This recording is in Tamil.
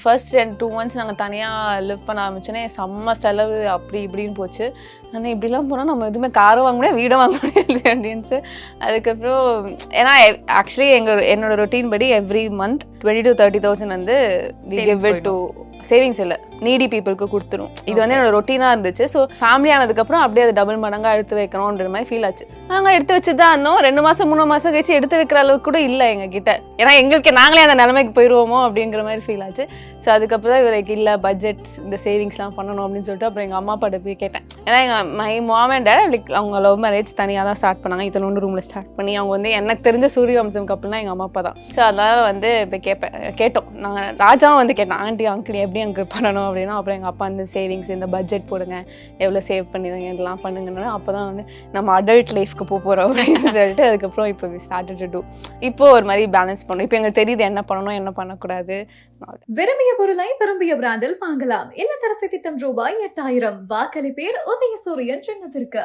ஃபர்ஸ்ட் 2 months நாங்கள் தனியாக லிவ் பண்ண ஆரம்பிச்சோன்னே செம்ம செலவு அப்படி இப்படின்னு போச்சு. ஆனால் இப்படிலாம் போனால் நம்ம எதுவுமே காரும் வாங்க முடியாது, வீடும் வாங்க முடியாது அப்படின்ட்டு. அதுக்கப்புறம் ஏன்னா ஆக்சுவலி என்னோட ரொட்டீன் படி எவ்ரி மந்த் 20,000 to 30,000 வந்து கிவ் இட் டு சேவிங்ஸ் இல்லை நீடி பீப்புளுக்கு கொடுத்துரும். இது வந்து என்னோட ரொட்டீனாக இருந்துச்சு. ஸோ ஃபேமிலி ஆனதுக்கப்புறம் அப்படியே அது டபுள் மடங்காக எடுத்து வைக்கணுன்ற மாதிரி ஃபீல் ஆச்சு. நாங்கள் எடுத்து வச்சு தான் இருந்தோம். 2 மாதம் 3 மாதம் கழிச்சு எடுத்து வைக்கிற அளவுக்கு கூட இல்லை எங்ககிட்ட. ஏன்னா எங்களுக்கு நாங்களே அந்த நிலைமைக்கு போயிடுவோமோ அப்படிங்கிற மாதிரி ஃபீல் ஆச்சு. ஸோ அதுக்கப்புறம் தான் இவருக்கு இல்லை பட்ஜெட்ஸ் இந்த சேவிங்ஸ்லாம் பண்ணணும் அப்படின்னு சொல்லிட்டு அப்புறம் எங்கள் அம்மா அப்பாட்ட போய் கேட்டேன். ஏன்னா எங்கள் my mom and dad like அவங்க லவ் மேரேஜ் தனியாக தான் ஸ்டார்ட் பண்ணாங்க. இத்தனோண்டு ரூமில் ஸ்டார்ட் பண்ணி அவங்க வந்து எனக்கு தெரிஞ்ச சூரியவம்சம் கப்பல்னா எங்கள் அம்மா அப்பா தான். ஸோ அதனால் வந்து இப்போ கேட்டோம். நாங்கள் ராஜாவும் வந்து கேட்டோம், ஆண்டி அங்கிள் எப்படி அங்கிள் பண்ணணும் அப்படின்னா. அப்புறம் எங்கள் அப்பா வந்து சேவிங்ஸ் இந்த பட்ஜெட் போடுங்க, எவ்வளோ சேவ் பண்ணிடுங்க, இதெல்லாம் பண்ணுங்கன்னா. அப்போ தான் வந்து நம்ம அடல்ட் லைஃப்க்கு போகிறோம் அப்படின்னு சொல்லிட்டு அதுக்கப்புறம் இப்போ ஸ்டார்டட் டு டூ. இப்போ ஒரு மாதிரி பேலன்ஸ் பண்ணணும். இப்போ எங்களுக்கு தெரியுது என்ன பண்ணணும் என்ன பண்ணக்கூடாது. விரும்பிய பொருளை விரும்பிய பிராண்டில் வாங்கலாம். இல்லத்தரசி திட்டம் ரூபாய் 8,000. வாக்களிப்பேர் உதயசூரியன் சின்னத்திற்கு.